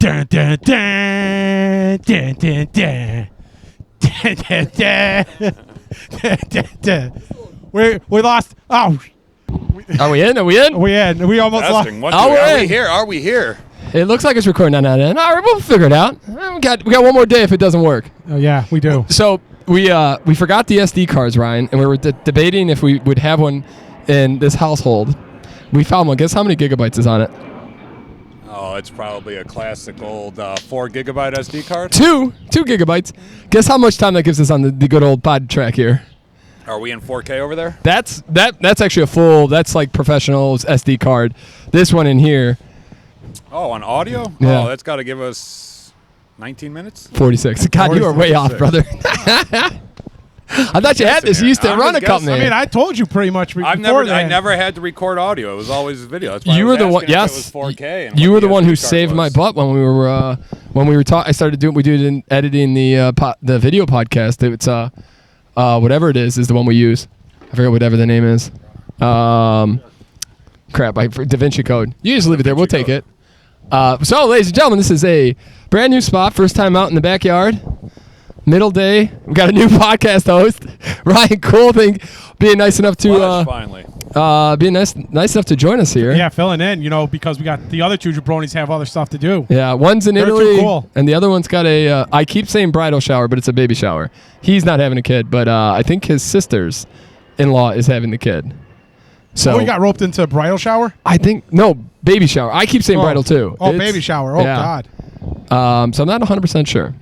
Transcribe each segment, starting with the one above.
Dun, dun, dun, dun, dun, dun. Dun, dun, dun. Dun, dun, dun. We lost. Oh. Are we in? We almost lost. Are we here? It looks like it's recording on that end. All right, we'll figure it out. We got one more day if it doesn't work. Oh yeah, we do. So we forgot the SD cards, Ryan, and we were debating if we would have one in this household. We found one. Guess how many gigabytes is on it? Oh, it's probably a classic old 4 gigabyte SD card. 2 gigabytes. Guess how much time that gives us on the good old pod track here? Are we in 4K over there? That's actually a full. That's like professional SD card. This one in here. Oh, on audio? Yeah. Oh, that's got to give us 19 minutes? 46. God, you are way off, brother. I thought you had this. You used to run a company. I mean, I told you pretty much before I never had to record audio. It was always video. That's why you were the one. Yes, it was 4K. And you were the one who saved my butt when we were talking. I started doing. We did in editing the video podcast. It's whatever it is the one we use. I forget whatever the name is. Crap, DaVinci Code. You just leave it there. We'll take it. So, ladies and gentlemen, this is a brand new spot. First time out in the backyard. Middle day. We got a new podcast host, Ryan Cool, being nice enough to finally being nice enough to join us here. Yeah, filling in. Because we got the other two jabronis have other stuff to do. Yeah, one's in They're Italy, too cool. and the other one's got a. I keep saying bridal shower, but it's a baby shower. He's not having a kid, but I think his sister's in-law is having the kid. So we got roped into a bridal shower? I think baby shower. I keep saying bridal too. Oh, baby shower. Oh yeah. God. So I'm not 100% sure.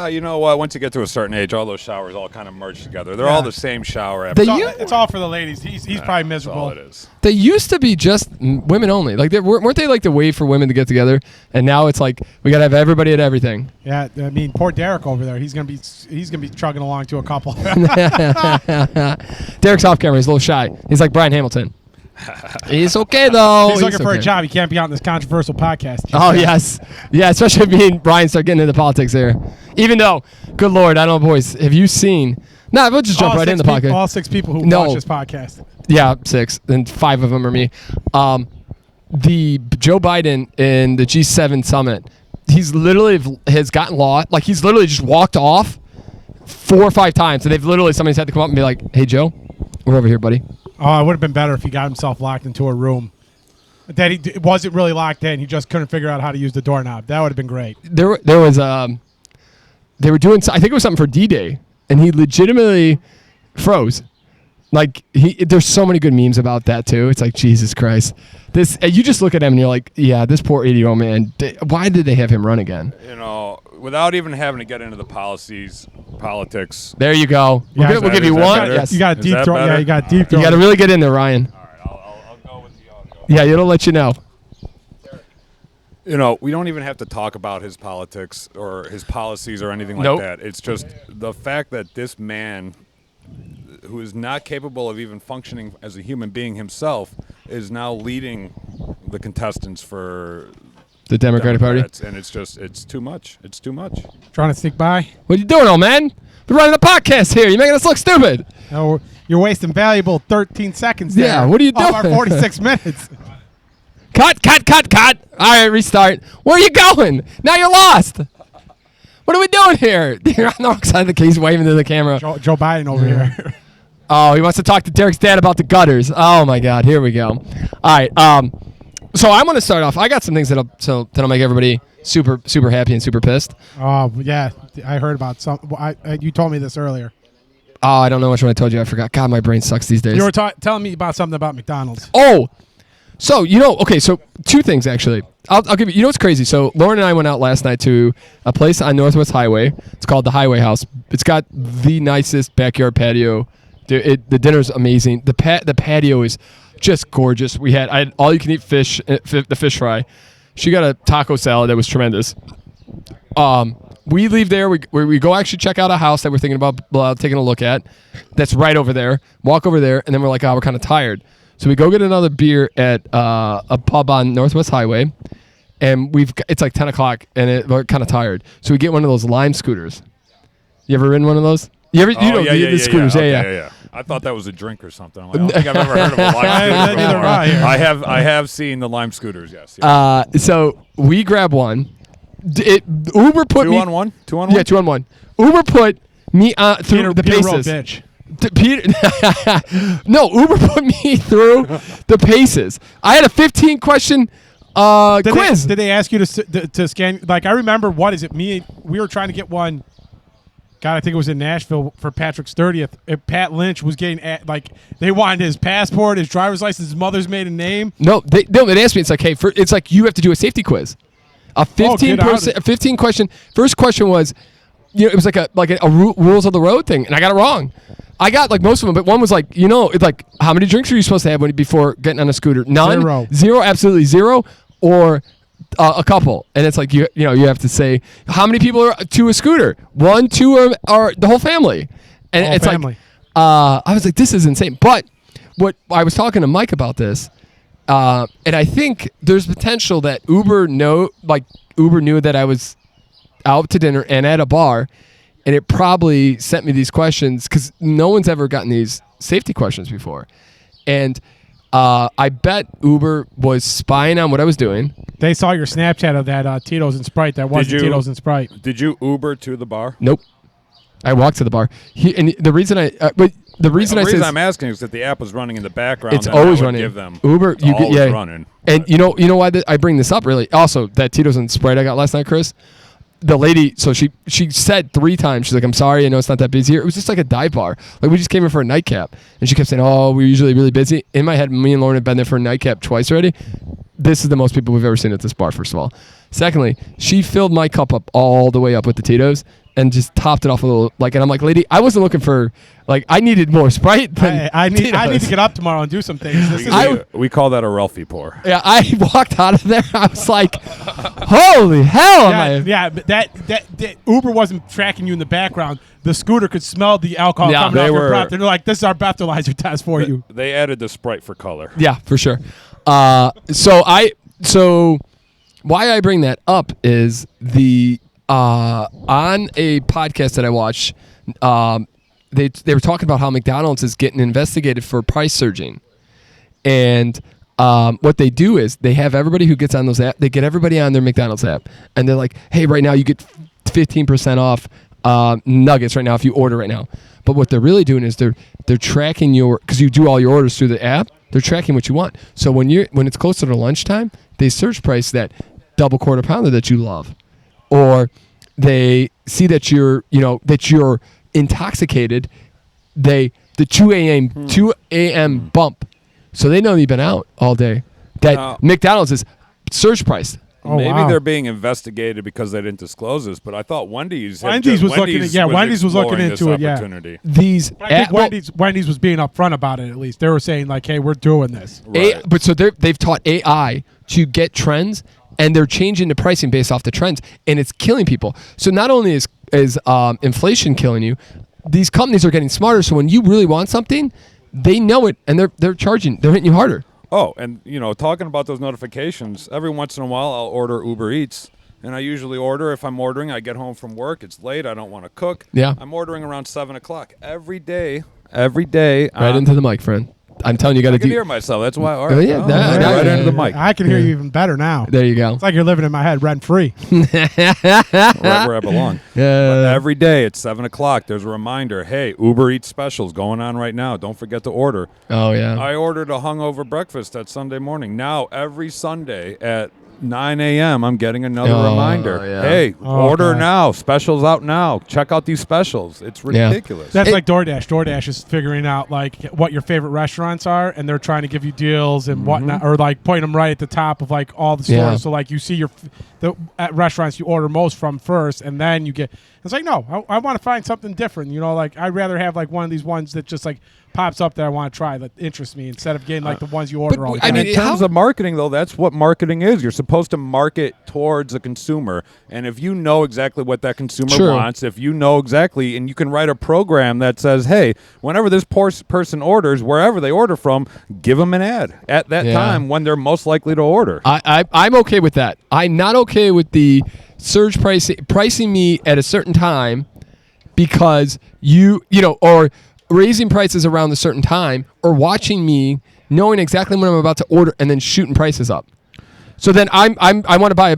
You know what? Once you get to a certain age, all those showers all kind of merge together. They're all the same shower. It's all for the ladies. He's probably miserable. That's all it is. They used to be just women only. Like weren't they like the way for women to get together? And now it's like we gotta have everybody at everything. Yeah, I mean, poor Derek over there. He's gonna be chugging along to a couple. Derek's off camera. He's a little shy. He's like Brian Hamilton. He's okay though. He's looking for a job. He can't be on this controversial podcast. Oh yes, yeah. Especially if me and Brian start getting into politics here. Even though, good Lord, I don't know, boys. Have you seen? Nah, we'll just jump right in the podcast. All 6 people who watch this podcast. Yeah, 6, and 5 of them are me. The Joe Biden in the G7 summit. He's literally has gotten lost. Like he's literally just walked off 4 or 5 times, and somebody's had to come up and be like, "Hey Joe, we're over here, buddy." Oh, it would have been better if he got himself locked into a room. That he wasn't really locked in. He just couldn't figure out how to use the doorknob. That would have been great. There was they were doing. I think it was something for D-Day, and he legitimately froze. Like there's so many good memes about that too. It's like Jesus Christ. This you just look at him and you're like, yeah, this poor 80-year-old man. Why did they have him run again? Without even having to get into the politics. There you go. We'll give you one. Yes. You got a deep throat. Yeah, you got a deep throat. You got to really get in there, Ryan. All right, I'll go with the audio. Yeah, it'll let you know. We don't even have to talk about his politics or his policies or anything like that. It's just the fact that this man, who is not capable of even functioning as a human being himself, is now leading the contestants for the Democratic Party. And it's too much. It's too much. Trying to sneak by? What are you doing, old man? We're running a podcast here. You're making us look stupid. No, you're wasting valuable 13 seconds there. Yeah, what are you doing? Of our 46 minutes. Cut. All right, restart. Where are you going? Now you're lost. What are we doing here? You're on the wrong side of the case, waving to the camera. Joe Biden over here. Oh, he wants to talk to Derek's dad about the gutters. Oh, my God. Here we go. All right. So I'm going to start off. I got some things that'll make everybody super, super happy and super pissed. Oh, yeah. I heard about some. You told me this earlier. Oh, I don't know which one I told you. I forgot. God, my brain sucks these days. You were telling me about something about McDonald's. Oh, so, okay, so 2 things, actually. I'll give you, what's crazy? So Lauren and I went out last night to a place on Northwest Highway. It's called the Highway House. It's got the nicest backyard patio. The dinner's amazing. The patio is just gorgeous. I had all-you-can-eat fish, the fish fry. She got a taco salad that was tremendous. We leave there. We go actually check out a house that we're thinking about taking a look at. That's right over there. Walk over there, and then we're like, we're kind of tired. So we go get another beer at a pub on Northwest Highway, and it's like 10 o'clock, and we're kind of tired. So we get one of those Lime scooters. You ever ridden one of those? The scooters. Yeah. I thought that was a drink or something. I don't think I've ever heard of a Lime scooter. I have seen the Lime scooters, yes. So we grab one. Uber put me 2-on-1? 2-on-1? Yeah, 2-on-1. Uber put me through the paces. Bitch. No, Uber put me through the paces. I had a 15-question quiz. Did they ask you to scan? Like, I remember, what is it? We were trying to get one. God, I think it was in Nashville for Patrick's 30th. Pat Lynch was getting they wanted his passport, his driver's license, his mother's maiden name. No, they asked me. It's like, hey, it's like you have to do a safety quiz. A 15 question. First question was, it was like a rules of the road thing, and I got it wrong. I got like most of them, but one was like, it's like, how many drinks are you supposed to have before getting on a scooter? None. Zero, absolutely zero, or a couple. And it's like you have to say how many people are to a scooter. 1, 2, or the whole family. And whole it's family. like I was like, this is insane. But what I was talking to Mike about this, and I think there's potential that Uber knew that I was out to dinner and at a bar, and it probably sent me these questions because no one's ever gotten these safety questions before. And I bet Uber was spying on what I was doing. They saw your Snapchat of that Tito's and Sprite. That wasn't Tito's and Sprite. Did you Uber to the bar? Nope. I walked to the bar. And the reason the reason I'm asking is that the app was running in the background. It's always running. Give them Uber, running. And you know why I bring this up really? Also, that Tito's and Sprite I got last night, Chris. The lady, so she said 3 times, she's like, I'm sorry, I know it's not that busy here. It was just like a dive bar. Like, we just came in for a nightcap. And she kept saying, oh, we're usually really busy. In my head, me and Lauren have been there for a nightcap twice already. This is the most people we've ever seen at this bar, first of all. Secondly, she filled my cup up all the way up with the Tito's and just topped it off a little. And I'm like, lady, I wasn't looking for, I needed more Sprite than I need to get up tomorrow and do some things. We call that a Ralphie pour. Yeah, I walked out of there. I was like, holy hell. But that Uber wasn't tracking you in the background. The scooter could smell the alcohol coming off your breath. They're like, this is our breathalyzer test for you. They added the Sprite for color. Yeah, for sure. So why I bring that up is on a podcast that I watched, they were talking about how McDonald's is getting investigated for price surging. And what they do is they have everybody who gets on those apps, they get everybody on their McDonald's app. And they're like, hey, right now you get 15% off nuggets right now if you order right now. But what they're really doing is they're tracking because you do all your orders through the app, they're tracking what you want. So when it's closer to lunchtime, they surge price that double quarter pounder that you love. Or they see that you're intoxicated, the 2 a.m. bump. So they know you've been out all day. That McDonald's is surge priced. Maybe they're being investigated because they didn't disclose this, but I thought Wendy's was looking into it. Yeah, Wendy's was being upfront about it. At least they were saying like, "Hey, we're doing this." Right. But so they've taught AI to get trends, and they're changing the pricing based off the trends, and it's killing people. So not only is inflation killing you, these companies are getting smarter. So when you really want something, they know it, and they're hitting you harder. Oh, and talking about those notifications, every once in a while I'll order Uber Eats, and I usually order, if I'm ordering, I get home from work, it's late, I don't want to cook. Yeah. I'm ordering around 7 o'clock every day. Right into the mic, friend. I'm telling you, I can hear myself. That's why. All right. Right into the mic. I can hear you even better now. There you go. It's like you're living in my head rent free. Right where I belong. Yeah. But every day at 7 o'clock, there's a reminder. Hey, Uber Eats specials going on right now. Don't forget to order. Oh yeah. I ordered a hungover breakfast that Sunday morning. Now every Sunday at 9 a.m. I'm getting another reminder. Yeah. Hey, order now. Specials out now. Check out these specials. It's ridiculous. That's like DoorDash. DoorDash is figuring out like what your favorite restaurants are, and they're trying to give you deals and whatnot, or like putting them right at the top of like all the stores. Yeah. So like you see at restaurants you order most from first, and then you get. It's like no, I want to find something different. Like I'd rather have like one of these ones that just like pops up that I want to try that interests me instead of getting like the ones you order all the time. In terms of marketing, though, that's what marketing is. You're supposed to market towards a consumer. And if you know exactly what that consumer wants, if you know exactly, and you can write a program that says, hey, whenever this person orders, wherever they order from, give them an ad at that time when they're most likely to order. I'm okay with that. I'm not okay with the surge pricing me at a certain time because or raising prices around a certain time, or watching me knowing exactly when I'm about to order and then shooting prices up. So then I want to buy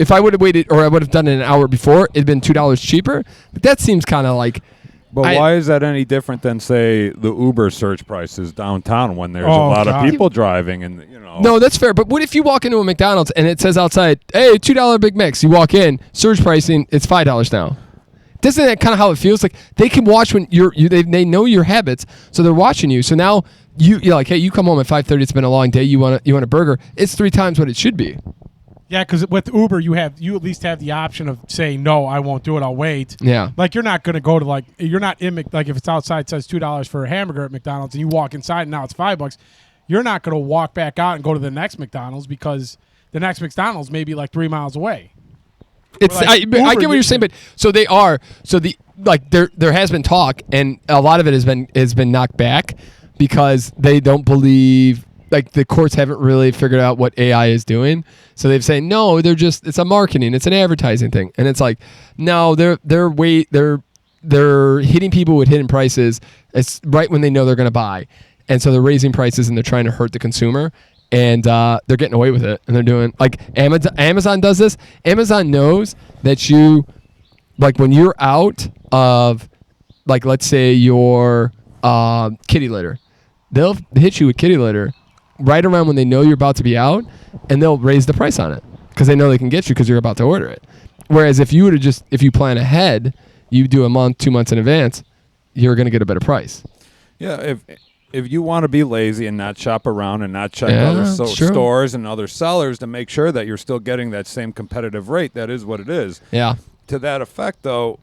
if I would have waited or I would have done it an hour before, it'd been $2 cheaper. But that seems kind of like. But why is that any different than, say, the Uber search prices downtown when there's a lot of people driving and No, that's fair. But what if you walk into a McDonald's and it says outside, "Hey, $2 Big Macs." You walk in, surge pricing, it's $5 now. Isn't that kind of how it feels? Like they can watch when they know your habits, so they're watching you. So now you're like, hey, you come home at 5:30. It's been a long day. You want a burger? It's 3 times what it should be. Yeah, because with Uber, you at least have the option of saying, no, I won't do it, I'll wait. Yeah. Like, you're not going to go to, you're not in, like, if it's outside, it says $2 for a hamburger at McDonald's, and you walk inside and now it's $5, you're not going to walk back out and go to the next McDonald's because the next McDonald's may be, 3 miles away. I get what you're saying, but there has been talk, and a lot of it has been knocked back because they don't believe. The courts haven't really figured out what AI is doing, so they've said no. It's a marketing, it's an advertising thing, and it's like no, they're hitting people with hidden prices. It's right when they know they're going to buy, and so they're raising prices and they're trying to hurt the consumer, and they're getting away with it, and they're doing Amazon does this. Amazon knows that you when you're out of let's say your kitty litter, they'll hit you with kitty litter right around when they know you're about to be out, and they'll raise the price on it because they know they can get you because you're about to order it. Whereas if you plan ahead, you do a month, 2 months in advance, you're going to get a better price. Yeah, if you want to be lazy and not shop around and not check other stores and other sellers to make sure that you're still getting that same competitive rate, that is what it is. Yeah. To that effect, though,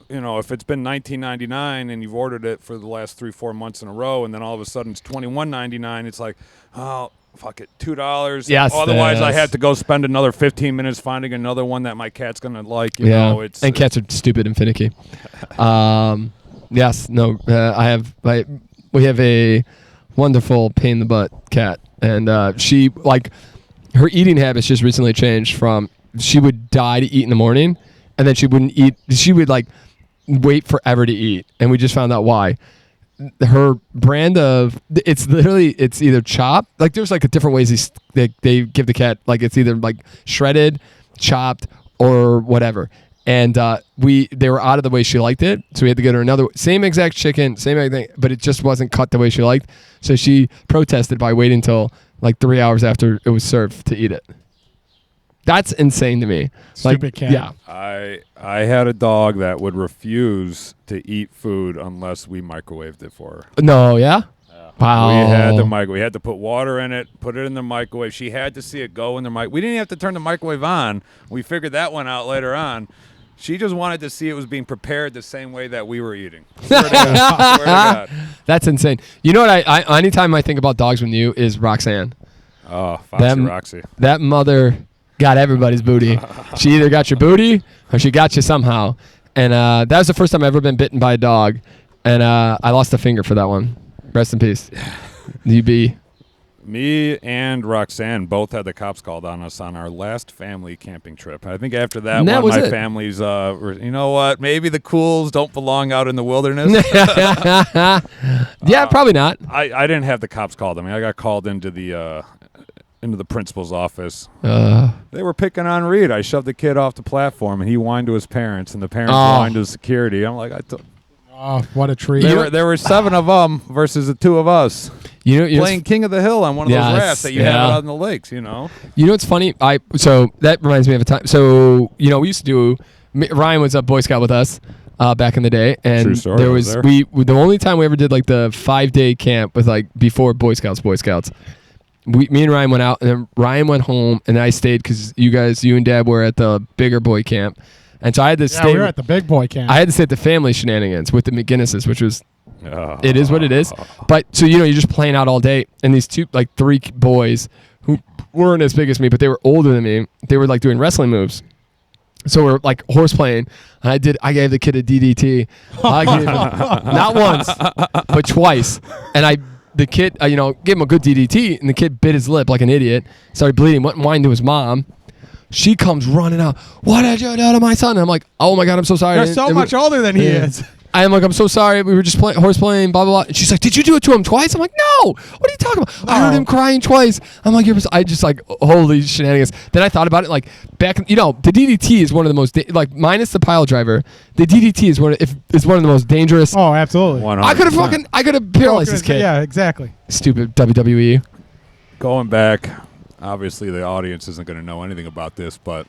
if it's been $19.99 and you've ordered it for the last 3-4 months in a row, and then all of a sudden it's $21.99, it's like, oh, fuck it, $2. Yes. Otherwise, I have to go spend another 15 minutes finding another one that my cat's gonna like. And cats are stupid and finicky. Yes. No. We have a wonderful pain in the butt cat, and she her eating habits just recently changed from she would die to eat in the morning, and then she wouldn't eat. She would wait forever to eat, and we just found out why. Her brand of it's either chopped, there's different ways they give the cat, it's either shredded, chopped, or whatever. And they were out of the way she liked it, so we had to get her another same exact chicken, same everything, but it just wasn't cut the way she liked. So she protested by waiting until 3 hours after it was served to eat it. That's insane to me. Stupid cat. Yeah. I had a dog that would refuse to eat food unless we microwaved it for her. No, yeah? Wow. We had to put water in it, put it in the microwave. She had to see it go in the microwave. We didn't even have to turn the microwave on. We figured that one out later on. She just wanted to see it was being prepared the same way that we were eating. Swear to God. That's insane. You know what? I anytime I think about dogs with you is Roxanne. Oh, Roxy. That mother got everybody's booty. She either got your booty or she got you somehow. And that was the first time I've ever been bitten by a dog. And I lost a finger for that one. Rest in peace. UB. Me and Roxanne both had the cops called on us on our last family camping trip. I think after that one, my family's, you know what, maybe the Cools don't belong out in the wilderness. Yeah, probably not. I didn't have the cops called. I got called into the principal's office. They were picking on Reed. I shoved the kid off the platform, and he whined to his parents, and the parents whined to security. I'm like, oh, what a treat. There were 7 of them versus the 2 of us. Playing King of the Hill on one of those rafts that you have out in the lakes, You know what's funny? So that reminds me of a time. So, we used to do, Ryan was a Boy Scout with us back in the day. And true story, there was, the only time we ever did the 5-day camp with before Boy Scouts. Me and Ryan went out, and then Ryan went home, and I stayed because you and Dad were at the bigger boy camp. And so I had to stay. We were at the big boy camp. I had to stay at the family shenanigans with the McGinnises, which was, it is what it is. But so you're just playing out all day, and these 3 boys who weren't as big as me, but they were older than me. They were doing wrestling moves. So we're horse playing, and I gave the kid a DDT. I gave him not once, but twice, and the kid, gave him a good DDT, and the kid bit his lip like an idiot, started bleeding, went and whined to his mom. She comes running out. What did you do to my son? And I'm like, oh my God, I'm so sorry. You're so much older than he is. I'm so sorry. We were just horseplaying, blah, blah, blah. And she's like, did you do it to him twice? I'm like, no. What are you talking about? No. I heard him crying twice. I'm like, I just like, holy shenanigans. Then I thought about it, like, back, the DDT is one of the most, minus the pile driver, the DDT is one of the most dangerous. Oh, absolutely. 100%. I could have paralyzed this kid. Yeah, exactly. Stupid WWE. Going back, obviously the audience isn't going to know anything about this, but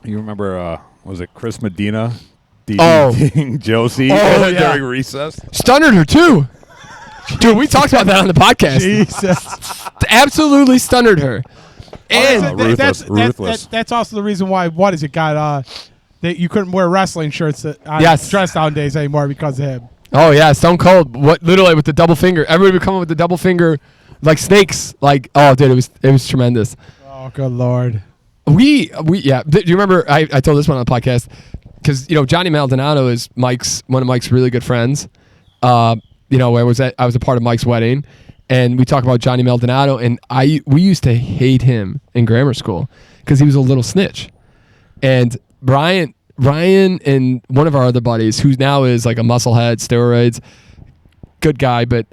you remember, was it Chris Medina? DDTing Josie during recess. Stunned her too. Dude, we talked about that on the podcast. Jesus. Absolutely stunned her. And ruthless. That's also the reason why, that you couldn't wear wrestling shirts on dress down days anymore because of him. Oh, yeah, Stone Cold. Literally with the double finger. Everybody would come up with the double finger like snakes. Like, oh, dude, it was tremendous. Oh, good Lord. Do you remember, I told this one on the podcast, because Johnny Maldonado is one of Mike's really good friends. I was a part of Mike's wedding, and we talk about Johnny Maldonado, and we used to hate him in grammar school because he was a little snitch. And Ryan and one of our other buddies, who now is like a musclehead, steroids, good guy, but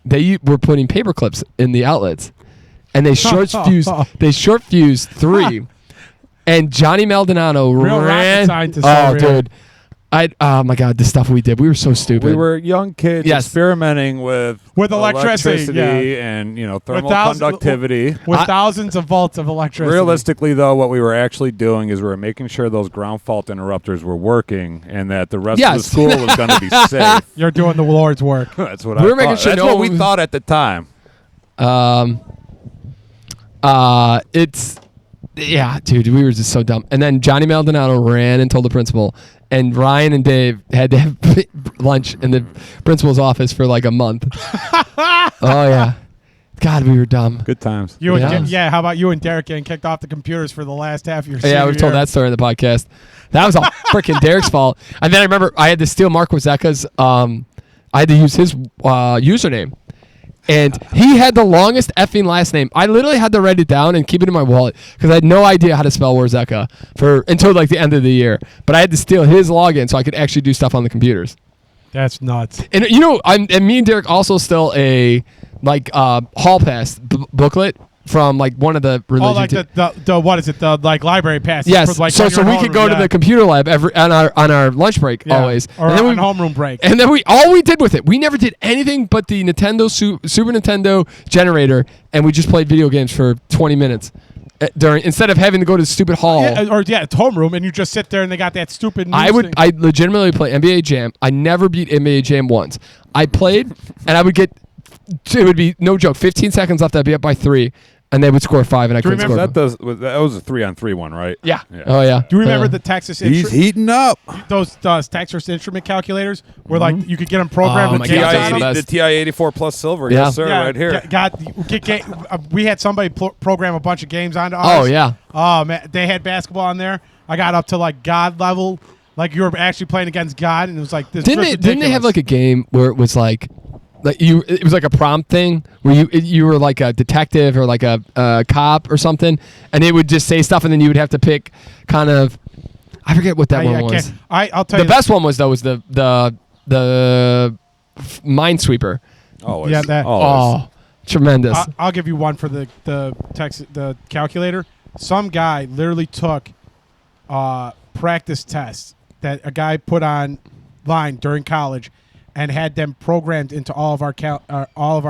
they were putting paper clips in the outlets, and they short fused 3. And Johnny Maldonado Real ran. rocket scientist. Oh, dude. Oh, my God. The stuff we did. We were so stupid. We were young kids experimenting with electricity and, thermal conductivity. With thousands of volts of electricity. Realistically, though, what we were actually doing is we were making sure those ground fault interrupters were working and that the rest of the school was going to be safe. You're doing the Lord's work. That's what we were making sure. That's what we thought at the time. Yeah, dude, we were just so dumb. And then Johnny Maldonado ran and told the principal, and Ryan and Dave had to have lunch in the principal's office for like a month. Oh, yeah. God, we were dumb. Good times. How about you and Derek getting kicked off the computers for the last half of your senior Yeah, we've told that story in the podcast. That was all freaking Derek's fault. And then I remember I had to steal Mark Wazeka's, I had to use his username. And he had the longest effing last name. I literally had to write it down and keep it in my wallet because I had no idea how to spell Warzeka until like the end of the year. But I had to steal his login so I could actually do stuff on the computers. That's nuts. And and me and Derek also stole a hall pass booklet from like one of the religion. Oh, like the what is it? The like library pass. Yes. For, like, so we could go to the computer lab on our lunch break always, or on homeroom break. And then all we did with it, we never did anything but the Nintendo Super Nintendo generator, and we just played video games for 20 minutes instead of having to go to the stupid hall. It's homeroom, and you just sit there and they got that stupid. I legitimately play NBA Jam. I never beat NBA Jam once. I played, and I would get. It would be no joke. 15 seconds left. I'd be up by 3. And they would score 5, and I couldn't score. That was a 3-on-3 one, right? Yeah. Oh, yeah. Do you remember the Texas? He's heating up. Those Texas Instrument calcators, where like you could get them programmed. The TI-84 Plus Silver, yes sir, right here. We had somebody program a bunch of games onto ours. Oh yeah. Oh man, they had basketball on there. I got up to like God level, like you were actually playing against God, and it was like this. Didn't they have like a game where it was like? It was like a prompt thing where you were like a detective or like a cop or something, and it would just say stuff, and then you would have to pick kind of. I forget what that one was. I'll tell you. The best one was the Minesweeper. Always. Yeah, that. Oh, tremendous. I'll give you one for the calculator. Some guy literally took practice tests that a guy put online during college, and had them programmed into all of our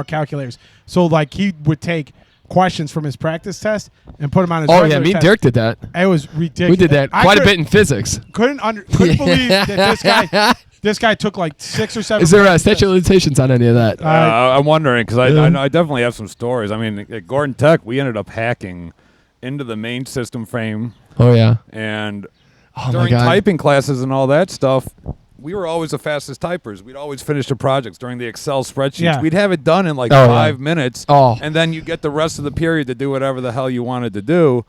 calculators. So like he would take questions from his practice test and put them on his regular test. Me and Dirk did that. It was ridiculous. We did that quite a bit in physics. Couldn't believe that this guy took like 6 or 7. Is there statute of limitations on any of that? I'm wondering because I definitely have some stories. I mean, at Gordon Tech, we ended up hacking into the main system frame. Oh yeah. And during typing classes and all that stuff, we were always the fastest typers. We'd always finish the projects during the Excel spreadsheets. Yeah. We'd have it done in like 5 minutes, and then you get the rest of the period to do whatever the hell you wanted to do.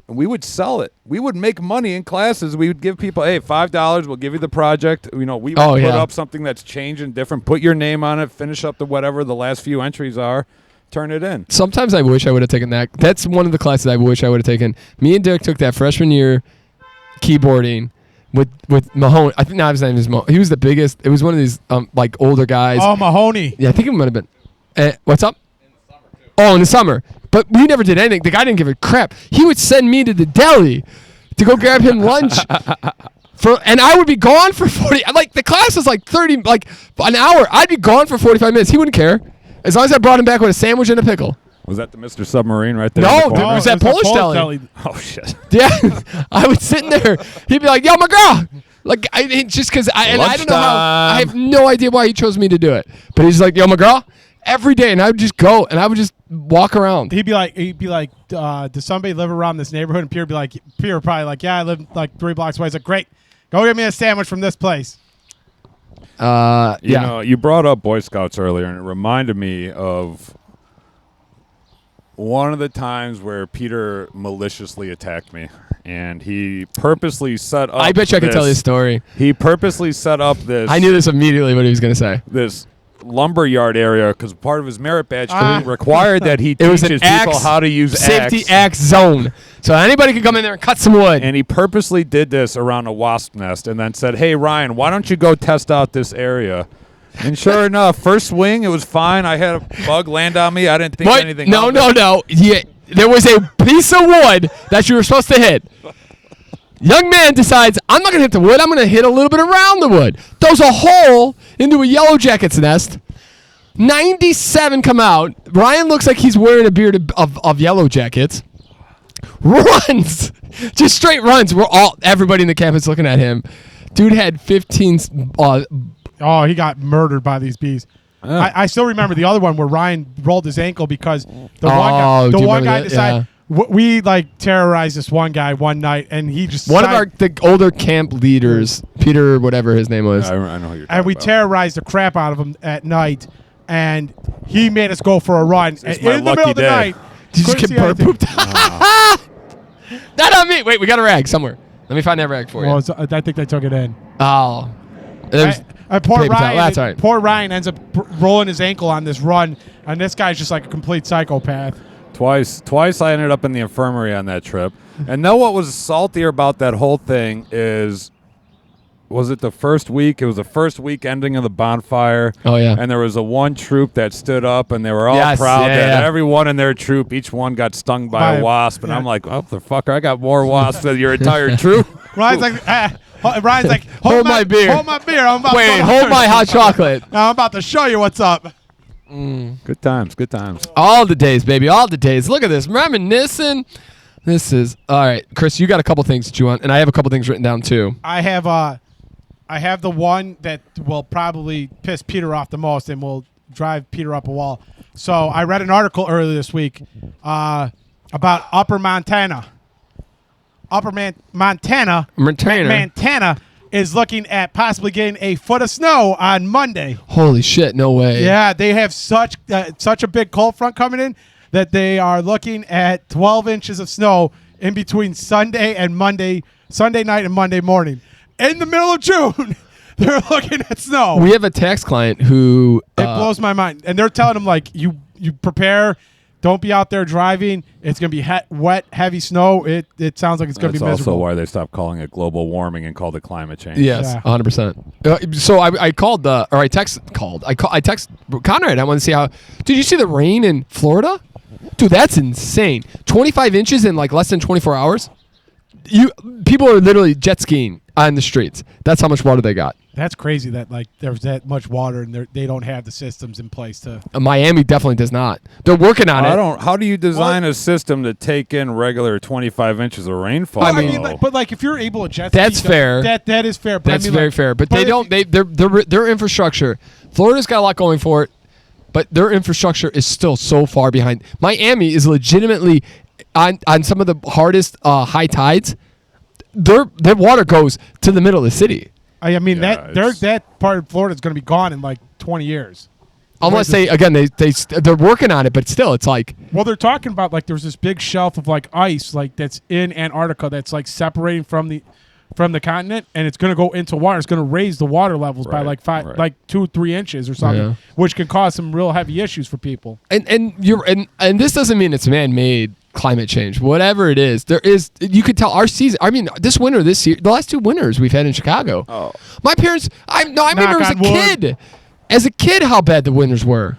And we would sell it. We would make money in classes. We would give people, hey, $5, we'll give you the project. We would put up something that's changing different, put your name on it, finish up whatever the last few entries are, turn it in. Sometimes I wish I would have taken that. That's one of the classes I wish I would have taken. Me and Derek took that freshman year keyboarding. with Mahoney. I think now his name is Mahoney. He was the biggest. It was one of these like older guys. Oh, Mahoney. Yeah, I think it might have been. What's up? Oh, in the summer. But we never did anything. The guy didn't give a crap. He would send me to the deli to go grab him lunch. And I would be gone for 40. Like, the class was like 30, like an hour. I'd be gone for 45 minutes. He wouldn't care. As long as I brought him back with a sandwich and a pickle. Was that the Mr. Submarine right there? No, it was that Polish deli. Oh, shit. Yeah. I would sit in there. He'd be like, yo, my girl. Like, just because I don't know how. I have no idea why he chose me to do it. But he's like, yo, my girl. Every day, and I would just go, and I would just walk around. He'd be like, does somebody live around this neighborhood? And Pierre would probably like, yeah, I live like 3 blocks away. He's like, great, go get me a sandwich from this place. You know, you brought up Boy Scouts earlier, and it reminded me of one of the times where Peter maliciously attacked me, and he purposely set up. I bet you I could tell this story. He purposely set up this. I knew this immediately what he was going to say. This lumberyard area, because part of his merit badge required that he teaches people how to use safety axe zone, so anybody can come in there and cut some wood. And he purposely did this around a wasp nest, and then said, "Hey Ryan, why don't you go test out this area?" And sure enough, first swing, it was fine. I had a bug land on me. I didn't think anything. No. Yeah, there was a piece of wood that you were supposed to hit. Young man decides, I'm not going to hit the wood. I'm going to hit a little bit around the wood. Throws a hole into a yellow jacket's nest. 97 come out. Ryan looks like he's wearing a beard of yellow jackets. Runs. Just straight runs. Everybody in the campus looking at him. Dude had 15. He got murdered by these bees. I still remember the other one where Ryan rolled his ankle because the one guy decided. Yeah. We like terrorized this one guy one night, and he just one of the older camp leaders, Peter, whatever his name was. I know who you're talking and we about. Terrorized the crap out of him at night, and he made us go for a run. And in the middle of the night, did you just get bird pooped? Not on me. Wait, we got a rag somewhere. Let me find that rag for you. I think they took it in. Oh, poor Ryan. That's all right. Poor Ryan ends up rolling his ankle on this run, and this guy's just like a complete psychopath. Twice I ended up in the infirmary on that trip. And know what was saltier about that whole thing is, was it the first week? It was the first week ending of the bonfire. Oh, yeah. And there was one troop that stood up, and they were all proud that everyone in their troop, each one got stung by a wasp. And I'm like, oh, the fucker, I got more wasps than your entire troop. Ryan's like, hold my beer. Hold my beer. Hold my hot chocolate. I'm about to show you what's up. Good times. All the days, baby. All the days. Look at this. Reminiscing. This is all right, Chris. You got a couple things that you want, and I have a couple things written down too. I have the one that will probably piss Peter off the most and will drive Peter up a wall. So I read an article earlier this week about Upper Montana. Montana is looking at possibly getting a foot of snow on Monday. Holy shit, no way. Yeah, they have such a big cold front coming in that they are looking at 12 inches of snow in between Sunday night and Monday morning. In the middle of June, they're looking at snow. We have a tax client who... It blows my mind. And they're telling them, like, you prepare... Don't be out there driving. It's going to be wet, heavy snow. It sounds like it's going to be miserable. That's also why they stopped calling it global warming and called it climate change. Yes, 100%. So I texted Conrad. I want to see how. Did you see the rain in Florida? Dude, that's insane. 25 inches in like less than 24 hours. People are literally jet skiing on the streets. That's how much water they got. That's crazy that like there's that much water and they don't have the systems in place to. Miami definitely does not. They're working on it. How do you design a system to take in regular 25 inches of rainfall? I mean, but like if you're able to jet ski, that's fair. That is fair. But that's very fair. But they don't. Their infrastructure. Florida's got a lot going for it, but their infrastructure is still so far behind. Miami is legitimately on some of the hardest high tides. Their water goes to the middle of the city. I mean that part of Florida is going to be gone in like 20 years. Unless they're working on it, but still, it's like. Well, they're talking about like there's this big shelf of like ice like that's in Antarctica that's like separating from the continent, and it's going to go into water. It's going to raise the water levels by like 2-3 inches or something, which can cause some real heavy issues for people. And this doesn't mean it's man-made climate change, whatever it is. You could tell our season. I mean, this winter, this year, the last 2 winters we've had in Chicago. Oh. My parents. I remember as a kid. As a kid, how bad the winters were.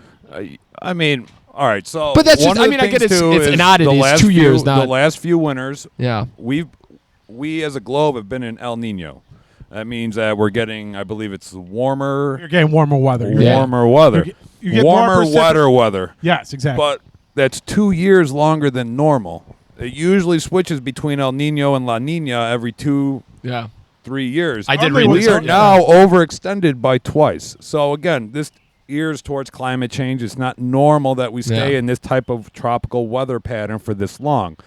I mean, all right. So, but that's just. I mean, I get it's an oddity. It's 2 years now. The last few winters. Yeah. We as a globe have been in El Nino. That means that we're getting, I believe it's warmer. You're getting warmer weather. Warmer weather. You get warmer, wetter weather. Yes, exactly. But that's 2 years longer than normal. It usually switches between El Nino and La Nina every 2, 3 years. I did read We this. are now overextended by twice. So again, this year's towards climate change. It's not normal that we stay in this type of tropical weather pattern for this long.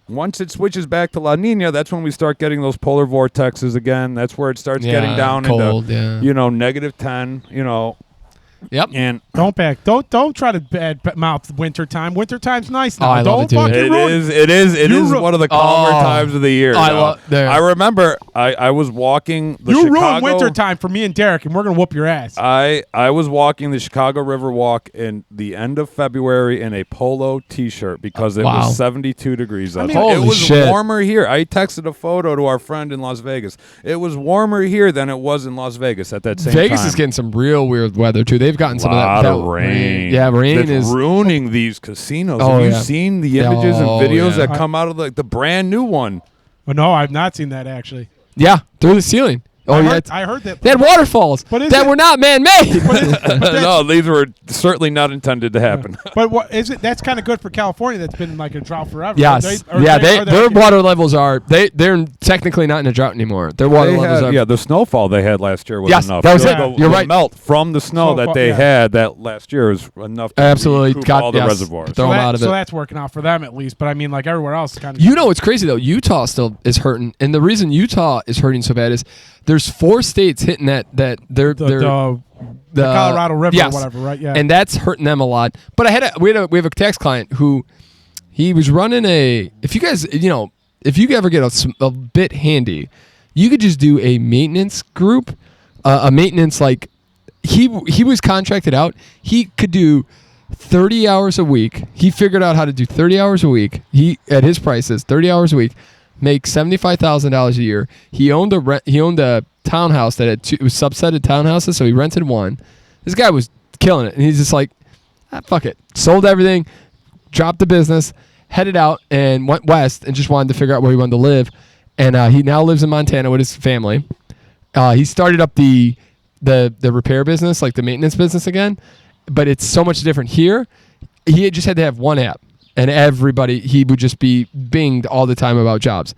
Once it switches back to La Nina, that's when we start getting those polar vortexes again. That's where it starts getting down cold, into, -10, Yep. And don't try to bad mouth wintertime. Wintertime's nice now. I love it, dude. It is one of the calmer times of the year. I remember I was walking the Chicago. You ruined wintertime for me and Derek, and we're going to whoop your ass. I was walking the Chicago River Walk in the end of February in a polo T-shirt because it was 72 degrees outside. Holy it was shit. warmer here. I texted a photo to our friend in Las Vegas. It was warmer here than it was in Las Vegas at that same time. Vegas is getting some real weird weather, too. They've gotten some of that rain. Yeah, rain That's is ruining these casinos. Oh, Have you yeah. seen the images and videos yeah. that come out of the brand new one? Well, no, I've not seen that actually. Yeah, through the ceiling. I heard that. They had waterfalls that were not man-made. No, these were certainly not intended to happen. But what is it? That's kind of good for California. That's been like a drought forever. Yes. Their water levels are they're technically not in a drought anymore. Their water levels are. The snowfall they had last year was enough. That was it. You're right. The melt from the snow that they had that last year was enough to absolutely recoup all the reservoirs. Throw them out of it. So that's working out for them at least. But I mean, like everywhere else, kind of. You know what's crazy though? Utah still is hurting, and the reason Utah is hurting so bad is there's 4 states hitting the Colorado River or whatever, right? Yeah, and that's hurting them a lot. But we have a tax client who he was running a. If you guys, if you ever get a bit handy, you could just do a maintenance group, a maintenance like he was contracted out. He could do 30 hours a week. He figured out how to do 30 hours a week. He at his prices, 30 hours a week. Make $75,000 a year. He owned a townhouse that it was subsetted townhouses, so he rented one. This guy was killing it, and he's just like, fuck it. Sold everything, dropped the business, headed out, and went west, and just wanted to figure out where he wanted to live. And he now lives in Montana with his family. He started up the repair business, like the maintenance business again, but it's so much different here. He just had to have one app. And he would just be binged all the time about jobs.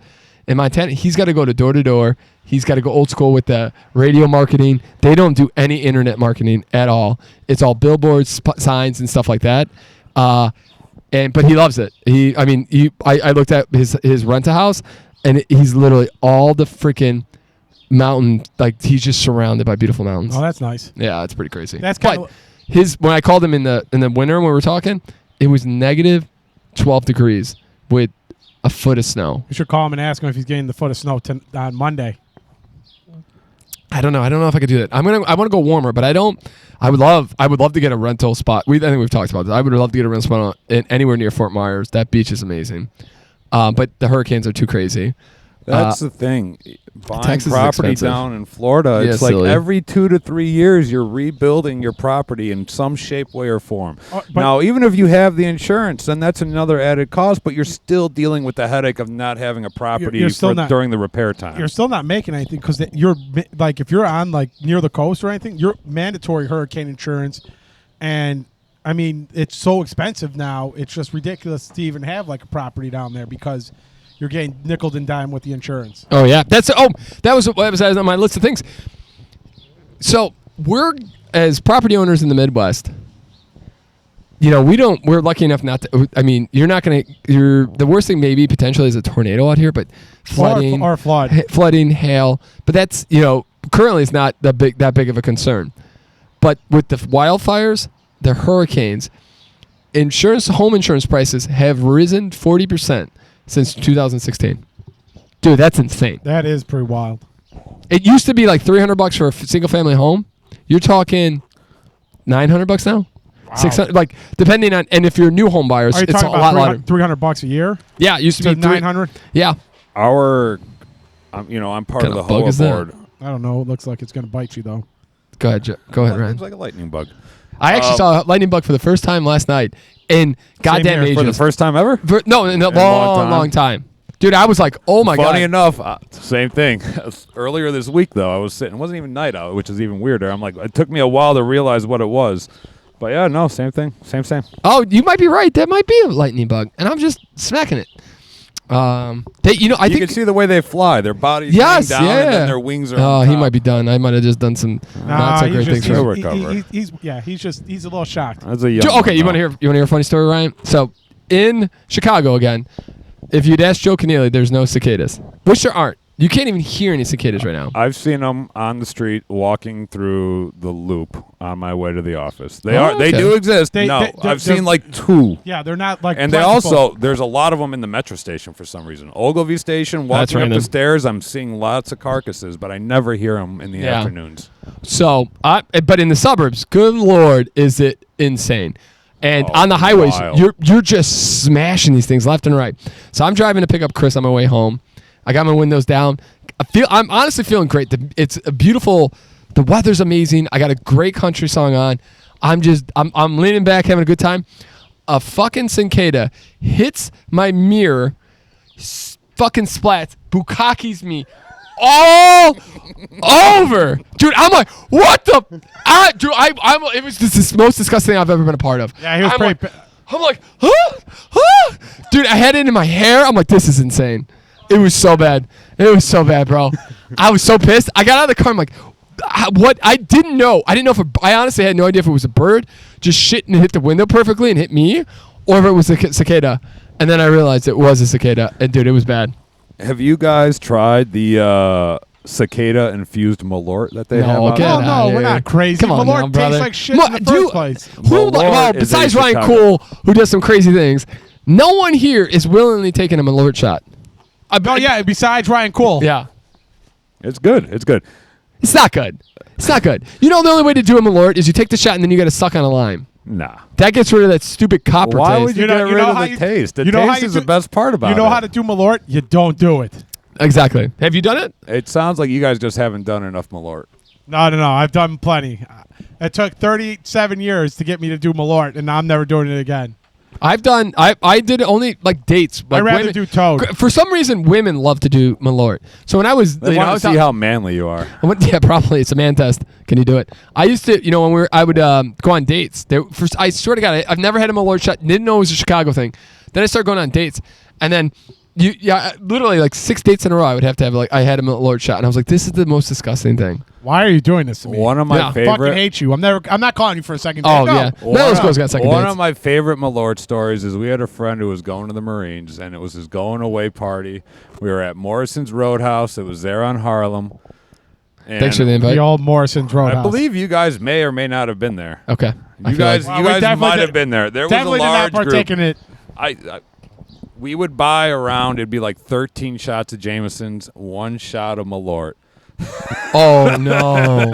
In Montana, he's got to go door to door. He's got to go old school with the radio marketing. They don't do any internet marketing at all. It's all billboards, signs, and stuff like that. But he loves it. I looked at his rent-a-house, and he's literally all the freaking mountain. Like he's just surrounded by beautiful mountains. Oh, that's nice. Yeah, it's pretty crazy. That's kind of when I called him in the winter when we were talking, it was negative 12 degrees with a foot of snow. You should call him and ask him if he's getting the foot of snow on Monday. I don't know. I don't know if I could do that. I want to go warmer, but I don't. I would love to get a rental spot. I think we've talked about this. I would love to get a rental spot anywhere near Fort Myers. That beach is amazing. But the hurricanes are too crazy. That's the thing. Buying Texas property down in Florida, it's like silly. every 2 to 3 years you're rebuilding your property in some shape, way, or form. Now, even if you have the insurance, then that's another added cost, but you're still dealing with the headache of not having a property during the repair time. You're still not making anything because you're like if you're on like near the coast or anything, you're mandatory hurricane insurance, and I mean it's so expensive now. It's just ridiculous to even have like a property down there because you're getting nickeled and dimed with the insurance. Oh yeah, that was on my list of things. So we're as property owners in the Midwest. We're lucky enough not to. I mean, the worst thing maybe potentially is a tornado out here, but flooding or flooding, hail. But that's currently it's not that big of a concern. But with the wildfires, the hurricanes, home insurance prices have risen 40%. Since 2016. Dude, that's insane. That is pretty wild. It used to be like $300 for a single family home. You're talking $900 now? Wow. 600, like depending on, and if you're new home buyers, Are you it's talking a lot about lighter. $300 a year? Yeah, it used to So be 900. Yeah. I'm part Kind of the of bug HOA is that? board. I don't know. It looks like it's going to bite you though. Go ahead, Go ahead, Ryan. It's like a lightning bug. I actually saw a lightning bug for the first time last night in goddamn here. For the ages. first time ever? No, in a long time. Dude, I was like, oh my God. Funny enough, same thing. Earlier this week, though, I was sitting. It wasn't even night out, which is even weirder. I'm like, it took me a while to realize what it was. But yeah, no, same thing. Same. Oh, you might be right. That might be a lightning bug, and I'm just smacking it. I You think can see the way they fly. Their bodies yes, hang down, yeah. and then their wings are. Oh, on he top. might be done. I might have just done some not so great things for He'll him. recover. He's a little shocked. That's a young Okay, you want to hear a funny story, Ryan? So, in Chicago again, if you'd ask Joe Keneally, there's no cicadas, which there aren't. You can't even hear any cicadas right now. I've seen them on the street walking through the loop on my way to the office. They okay. do exist. I've I've seen like 2. Yeah, they're not like. And plentiful. there's a lot of them in the metro station for some reason. Ogilvy station, That's walking up random. the stairs, I'm seeing lots of carcasses, but I never hear them in the Yeah. afternoons. So, but in the suburbs, good Lord, is it insane. And on the highways, wild. you're just smashing these things left and right. So I'm driving to pick up Chris on my way home. I got my windows down. I'm honestly feeling great. It's a beautiful. The weather's amazing. I got a great country song on. I'm leaning back, having a good time. A fucking cicada hits my mirror, fucking splats, bukakis me all over, dude. I'm like, what the? It was just the most disgusting thing I've ever been a part of. Yeah, he was pretty. I'm like, dude. I had it in my hair. I'm like, this is insane. It was so bad. It was so bad, bro. I was so pissed. I got out of the car. I'm like, what? I didn't know. I honestly had no idea if it was a bird just shit and hit the window perfectly and hit me, or if it was a cicada. And then I realized it was a cicada. And dude, it was bad. Have you guys tried the cicada-infused Malort that they have out get there? out No, of we're here. not crazy. Come on Malort now, brother. tastes like shit in the first place. Malort is Besides a Ryan Chicago. Cool, who does some crazy things, no one here is willingly taking a Malort shot. Oh yeah, besides Ryan Cool. Yeah. It's good. It's good. It's not good. It's not good. You know, the only way to do a Malort is you take the shot and then you got to suck on a lime. Nah. That gets rid of that stupid copper Why taste. would you You know- get you rid know of how the you- taste? The you know how taste you is do- the best part about it. You know how to do Malort? You don't do it. Exactly. Have you done it? It sounds like you guys just haven't done enough Malort. No. I've done plenty. It took 37 years to get me to do Malort, and I'm never doing it again. I've done. I did only like dates. Like I'd rather women- do Toad. For some reason, women love to do Malort. So when I was, They you know, I want was to see out- how manly you are. yeah, probably it's a man test. Can you do it? I used to, you know, when I would go on dates. I swear to God, I've never had a Malort shot. Didn't know it was a Chicago thing. Then I started going on dates, and then literally like 6 dates in a row, I would have to have I had a Malort shot, and I was like, this is the most disgusting thing. Why are you doing this to me? One of my Yeah. I fucking favorite. hate you. I'm not calling you for a second date. Oh No. yeah, none of those girls got second One dates. of my favorite Malort stories is we had a friend who was going to the Marines, and it was his going away party. We were at Morrison's Roadhouse. It was there on Harlem. And Thanks for the invite. The old Morrison's Roadhouse. I believe you guys may or may not have been there. Okay, I You feel guys, like- Well, you we guys definitely might did- have been there. There was a definitely did not large partake group. in it. We would buy around. It'd be like 13 shots of Jameson's, 1 shot of Malort. oh no.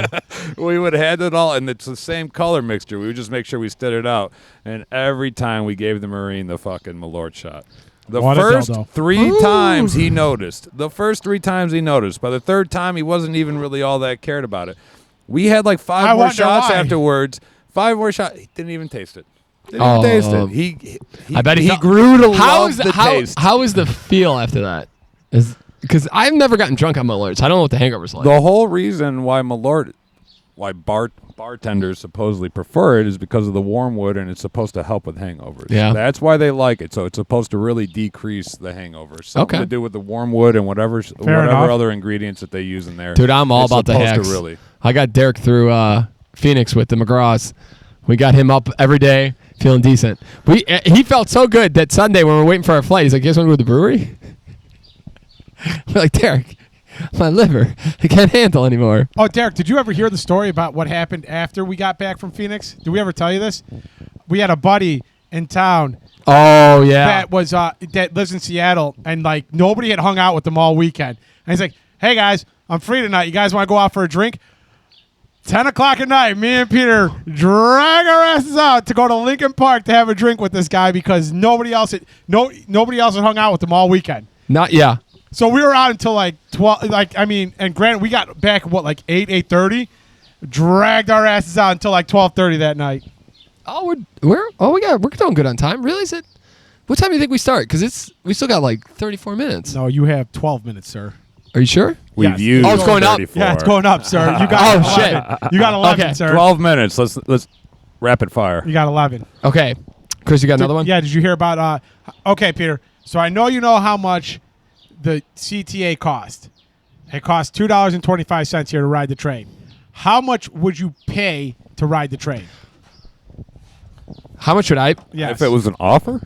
We would hand it all, and it's the same color mixture. We would just make sure we stood it out, and every time we gave the Marine the fucking Malort shot. The What a first dildo. 3 times he noticed. The first 3 times he noticed. By the 3rd time, he wasn't even really all that cared about it. We had like 5 I more wonder shots why. afterwards. 5 more shots. He didn't even taste it. Didn't Oh. even taste it. He I bet he felt- grew to How love is the taste. How is the feel after that? Because I've never gotten drunk on Malorts. I don't know what the hangover's like. The whole reason why bartenders supposedly prefer it is because of the warm wood, and it's supposed to help with hangovers. Yeah. That's why they like it. So it's supposed to really decrease the hangovers. Something Okay. to do with the warm wood and whatever enough. other ingredients that they use in there. Dude, I'm all It's about the supposed hacks. to really. I got Derek through Phoenix with the McGraws. We got him up every day, feeling decent. He felt so good that Sunday when we were waiting for our flight, he's like, "You guys want to go to the brewery?" We're like, Derek, my liver, I can't handle anymore. Oh, Derek, did you ever hear the story about what happened after we got back from Phoenix? Did we ever tell you this? We had a buddy in town Oh yeah. that was that lives in Seattle, and like nobody had hung out with them all weekend. And he's like, "Hey guys, I'm free tonight. You guys want to go out for a drink?" 10 o'clock at night, me and Peter drag our asses out to go to Lincoln Park to have a drink with this guy because nobody else had hung out with him all weekend. So we were out until like 12. And granted, we got back at like 8:30. Dragged our asses out until like 12:30 that night. Oh, we're doing good on time. Really? Is it? What time do you think we start? Because we still got like 34 minutes. No, you have 12 minutes, sir. Are you sure? We've used. Oh, it's going up. Yeah, it's going up, sir. You got 11. Shit. You got 11, Okay. sir. 12 minutes. Let's rapid fire. You got 11. Okay. Chris, you got another one? Yeah. Did you hear about? Okay, Peter. So I know you know how much the CTA cost. It costs $2.25 here to ride the train. How much would you pay to ride the train? How much would I? Yes. If it was an offer.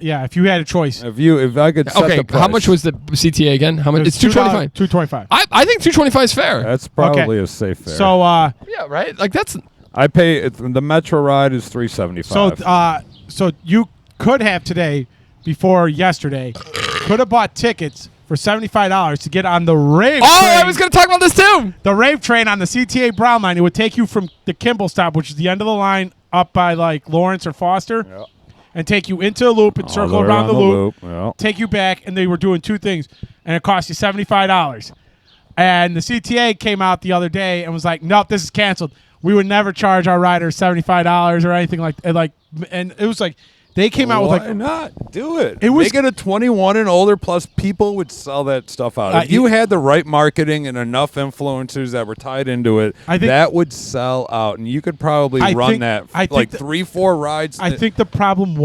Yeah, if you had a choice. If I could set the price. How much was the CTA again? How much? It's $2.25. $2.25. I think $2.25 is fair. That's probably a safe fare. So yeah, right. Like that's. I pay the Metro ride is $3.75. So you could have today, before yesterday, could have bought tickets for $75 to get on the rave train. I was going to talk about this too. The rave train on the CTA Brown line. It would take you from the Kimball stop, which is the end of the line, up by like Lawrence or Foster, and take you into a loop and circle around the loop, take you back, and they were doing two things, and it cost you $75. And the CTA came out the other day and was like, nope, this is canceled. We would never charge our riders $75 or anything like and it was like, they came out with like, why not do it? It was make it a 21 and older plus. People would sell that stuff out. If you had the right marketing and enough influencers that were tied into it, that would sell out, and you could probably run that like 3-4 rides. I think the problem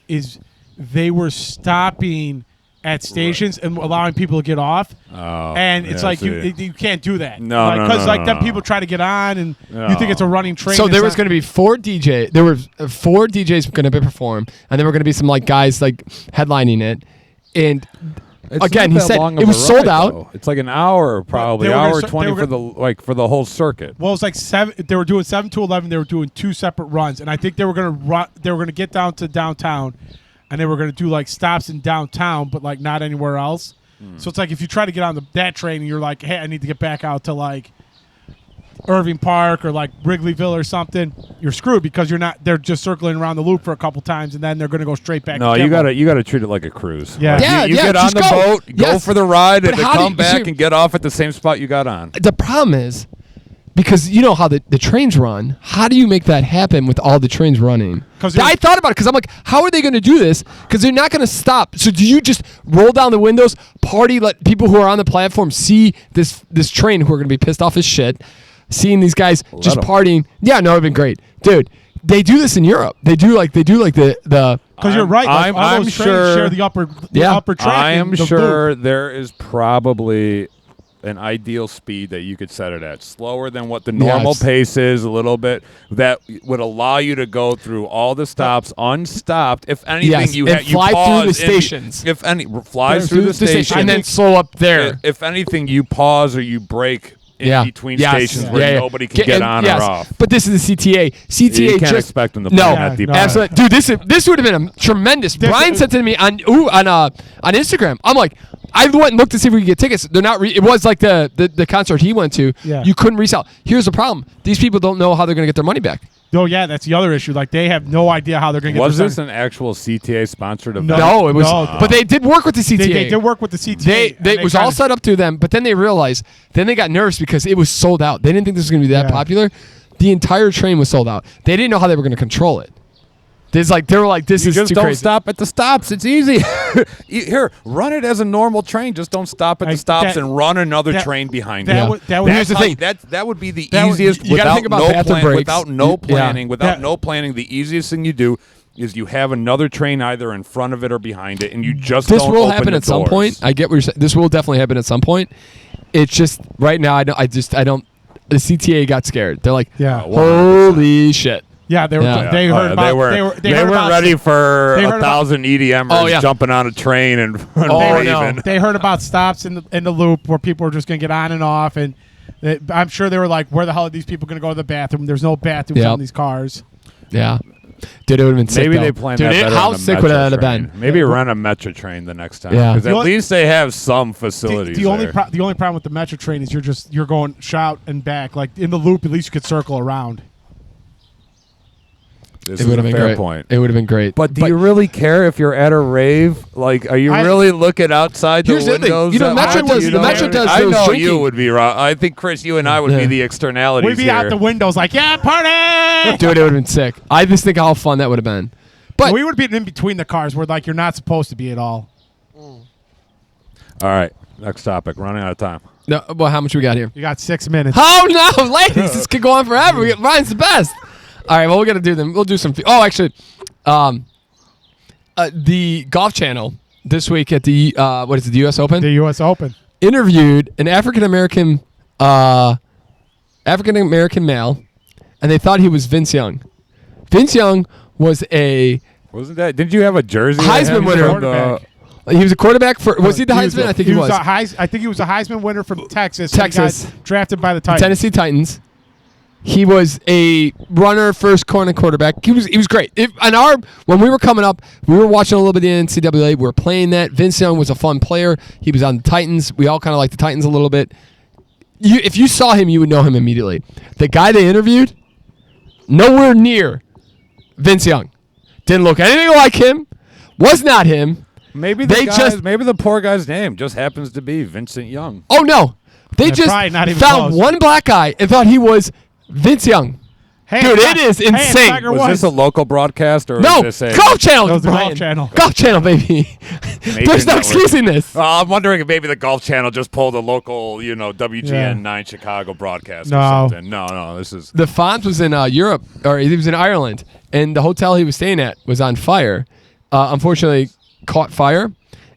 is they were stopping at stations and allowing people to get off, and it's like you can't do that. No, because no, then people try to get on, and you think it's a running train. So there was going to be 4 DJs. There were 4 DJs going to perform, and there were going to be some like guys like headlining it. And again, he said it was sold out. It's like an hour, probably hour 20 for the whole circuit. Well, it was like 7. They were doing 7 to 11. They were doing 2 separate runs, and I think they were going to run. They were going to get down to downtown. And they were going to do like stops in downtown, but like not anywhere else. So it's like if you try to get on that train and you're like, hey, I need to get back out to like Irving Park or like Wrigleyville or something, you're screwed because they're just circling around the loop for a couple times and then they're going to go straight back. No, you gotta treat it like a cruise. Yeah, like you get on the boat, go for the ride, and come back and get off at the same spot you got on. The problem is, because you know how the trains run, how do you make that happen with all the trains running? I thought about it because I'm like, how are they going to do this? Because they're not going to stop. So do you just roll down the windows, party, let people who are on the platform see this train who are going to be pissed off as shit, seeing these guys just partying? Yeah, no, it'd been great, dude. They do this in Europe. They do like the. Because you're right. Like, I'm sure share the upper track. I am sure there is probably an ideal speed that you could set it at, slower than what the normal pace is, a little bit, that would allow you to go through all the stops unstopped. If anything, you fly pause through the stations. If any flies through the station, and then slow up there. If anything, you pause or you break in between stations where nobody can get on or off. But this is the CTA. CTA you can't expect them to play that deep. Absolutely, dude. This would have been a tremendous. Brian said to me on Instagram. I'm like, I went and looked to see if we could get tickets. They're not. It was like the concert he went to. Yeah. You couldn't resell. Here's the problem: these people don't know how they're going to get their money back. Oh yeah, that's the other issue. Like they have no idea how they're going to get. Was this an actual CTA sponsored event? No, it was. But they did work with the CTA. They did work with the CTA. It was all set up to them, but then they realized. Then they got nervous because it was sold out. They didn't think this was going to be that popular. The entire train was sold out. They didn't know how they were going to control it. They were like, this is too crazy. Just don't stop at the stops. It's easy. Here, run it as a normal train. Just don't stop at the stops and run another train behind it. Here's the thing. That would be the easiest. You got to think about without no planning. Without no planning, the easiest thing you do is you have another train either in front of it or behind it, and you just this don't will open happen the at some doors. point. I get what you're saying. This will definitely happen at some point. It's just right now. I don't. The CTA got scared. They're like, holy shit. Yeah, they heard about. They weren't ready for 1,000 EDMers jumping on a train and waving. They heard about stops in the loop where people were just going to get on and off, and I'm sure they were like, "Where the hell are these people going to go to the bathroom?" There's no bathrooms on these cars. Yeah. Dude, it would have been sick. Maybe though. they planned Dude, that better how on a sick Metro would that have train. been? Maybe run a Metro train the next time. Yeah. Because at The least they have some facilities The only there. the only problem with the Metro train is you're going shout and back. Like in the loop, at least you could circle around. This It is would a have been fair great. point. It would have been great. But do you really care if you're at a rave? Like, are you really looking outside the Here's the thing. windows? You know, that Metro much? does- You the know? Metro does I those know drinking. you would be wrong. I think Chris, you and I would be the externalities We'd be here. out the windows like, yeah, party! Dude, it would have been sick. I just think how fun that would have been. But We would be in between the cars where like you're not supposed to be at all. All right, next topic. Running out of time. no, well, how much we got here? You got 6 minutes. Oh no, ladies, this could go on forever. Ryan's the best. All right, well, we're gonna do them. We'll do some. Oh, actually, the Golf Channel this week at the what is it? The U.S. Open The U.S. Open. interviewed an African American male, and they thought he was Vince Young. Vince Young was a Wasn't that? Didn't you have a jersey? Heisman winner. From the, he was a quarterback for. Was he the Heisman? I think he was. I think he was a Heisman winner from Texas. and he Texas. got drafted by the Titans. Tennessee Titans. He was a runner, first corner quarterback. He was great. When we were coming up, we were watching a little bit of the NCAA. We were playing that. Vince Young was a fun player. He was on the Titans. We all kind of liked the Titans a little bit. If you saw him, you would know him immediately. The guy they interviewed, nowhere near Vince Young. Didn't look anything like him. Was not him. maybe They maybe the poor guy's name just happens to be Vincent Young. Oh no, they They're just probably not even found close. one black guy and thought he was Vince Young. Hey, Dude, it's it is Hey, it's insane. Tiger Was Woods. this a local broadcast or No, is this a? Golf Channel. That was the Brian. Golf Channel. Golf Channel, baby. There's no network. excusing this. I'm wondering if maybe the Golf Channel just pulled a local, WGN Yeah. 9 Chicago broadcast No. or something. No, this is. The Fonz was in Europe, or he was in Ireland, and the hotel he was staying at was on fire. Unfortunately, caught fire,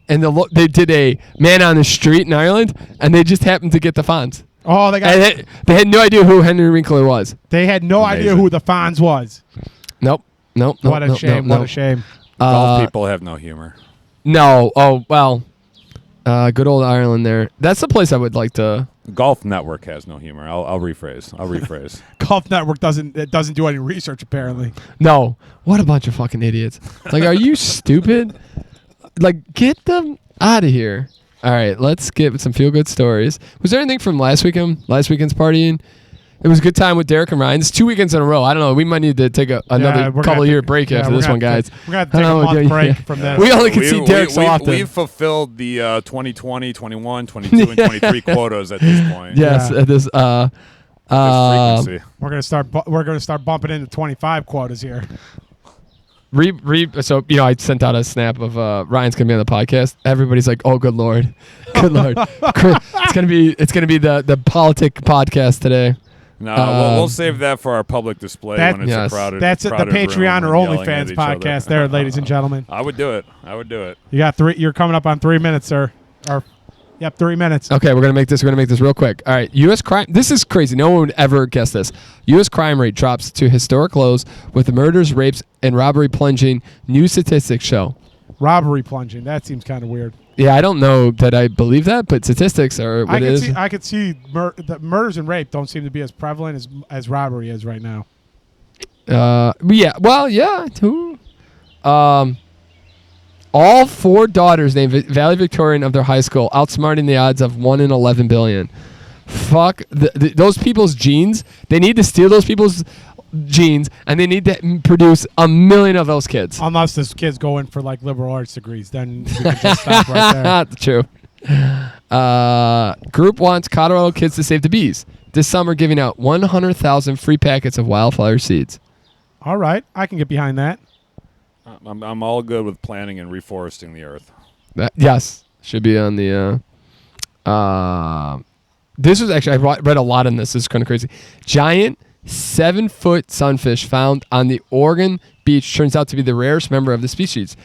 and they did a man on the street in Ireland, and they just happened to get the Fonz. Oh, they And they had no idea who Henry Winkler was. They had no idea Amazing. who the Fonz was. Nope. What a shame. What a shame. Golf people have no humor. No. Oh, well. Good old Ireland there. That's the place I would like to. Golf Network has no humor. I'll rephrase. Golf Network doesn't do any research apparently. No. What a bunch of fucking idiots. Like, are you stupid? Like, get them out of here. All right, let's get some feel-good stories. Was there anything from last weekend's partying? It was a good time with Derek and Ryan. It's 2 weekends in a row. I don't know. We might need to take another couple-year break after this one, guys. We're going to take a month break from this. We only can see Derek so often. We've fulfilled the 2020, 21, 22, and 23 quotas at this point. Yes, Yeah. at this. This frequency. We're going to start bumping into 25 quotas here. So I sent out a snap of Ryan's gonna be on the podcast. Everybody's like, "Oh, good lord, good lord!" It's gonna be the politic podcast today. No, we'll save that for our public display when it's a crowded. That's the crowded room Patreon or and yelling at OnlyFans each other. podcast. There, ladies and gentlemen. I would do it. You got 3. You're coming up on 3 minutes, sir. 3 minutes. Okay, we're gonna make this real quick. All right, U.S. crime. This is crazy. No one would ever guess this. U.S. crime rate drops to historic lows, with the murders, rapes, and robbery plunging. New statistics show. Robbery plunging. That seems kind of weird. Yeah, I don't know that I believe that, but statistics are what it is. I could see the murders and rape don't seem to be as prevalent as robbery is right now. Yeah. Well, yeah. Too. All 4 daughters named valedictorian of their high school, outsmarting the odds of 1 in 11 billion. Fuck those people's genes. They need to steal those people's genes, and they need to produce 1 million of those kids. Unless those kids go in for like liberal arts degrees, then we can just stop right there. True. Group wants Colorado kids to save the bees. This summer, giving out 100,000 free packets of wildflower seeds. All right, I can get behind that. I'm all good with planting and reforesting the earth. Yes, should be on the. This was actually I read a lot on this. This is kind of crazy. Giant 7-foot sunfish found on the Oregon beach turns out to be the rarest member of the species,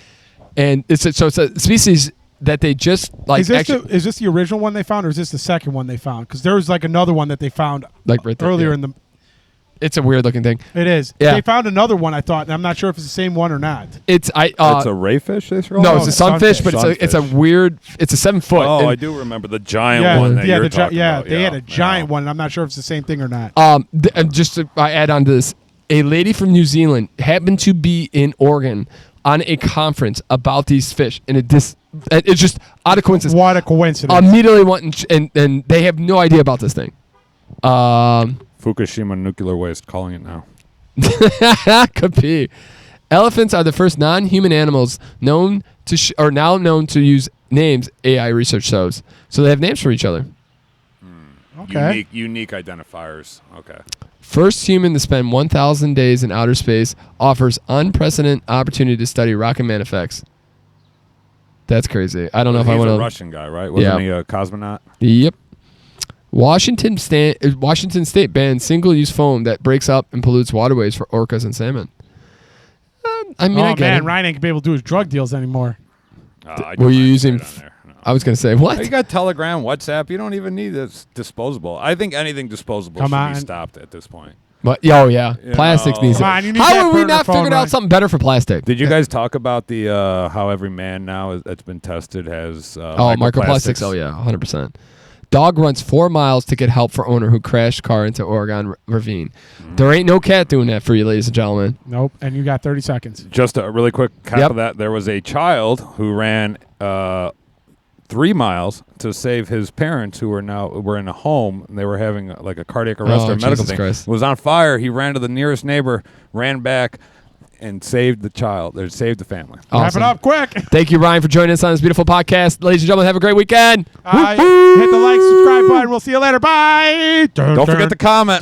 and it's a species that they just like. Is this the original one they found, or is this the second one they found? Because there was like another one that they found like right there, earlier in the. It's a weird looking thing. It is. Yeah. They found another one, I thought, and I'm not sure if it's the same one or not. It's a rayfish. No, it's a sunfish, but it's a weird. It's a 7 foot. Oh, I do remember the giant one that you're talking about. They had a giant one, and I'm not sure if it's the same thing or not. And just to add on to this, a lady from New Zealand happened to be in Oregon on a conference about these fish, and it's just out of coincidence. What a coincidence! Immediately went and they have no idea about this thing. Fukushima nuclear waste, calling it now. Could be. Elephants are the first non-human animals known to now known to use names. AI research shows, so they have names for each other. Okay. Unique identifiers. Okay. First human to spend 1,000 days in outer space offers unprecedented opportunity to study rocket man effects. That's crazy. I don't know if I want to. He's a Russian guy, right? Wasn't he a cosmonaut? Yep. Washington State bans single-use foam that breaks up and pollutes waterways for orcas and salmon. I mean, I get it. Ryan ain't gonna be able to do his drug deals anymore. Were you using? No. I was gonna say what? You got Telegram, WhatsApp. You don't even need this disposable. I think anything disposable should be stopped at this point. But yeah, plastics needs. Come on, you need How that have we burner not phone, figured Ryan. out something better for plastic? Did you guys talk about the how every man now that's been tested has microplastics? Oh yeah, 100%. Dog runs 4 miles to get help for owner who crashed car into Oregon ravine. Mm-hmm. There ain't no cat doing that for you, ladies and gentlemen. Nope. And you got 30 seconds. Just a really quick cap of that. There was a child who ran 3 miles to save his parents who were in a home, and they were having like a cardiac arrest or a medical thing. Christ. It was on fire. He ran to the nearest neighbor, ran back, and saved the child. They saved the family. Awesome. Wrap it up quick. Thank you, Ryan, for joining us on this beautiful podcast. Ladies and gentlemen, have a great weekend. Hit the like, subscribe button. We'll see you later. Bye. Don't forget to comment.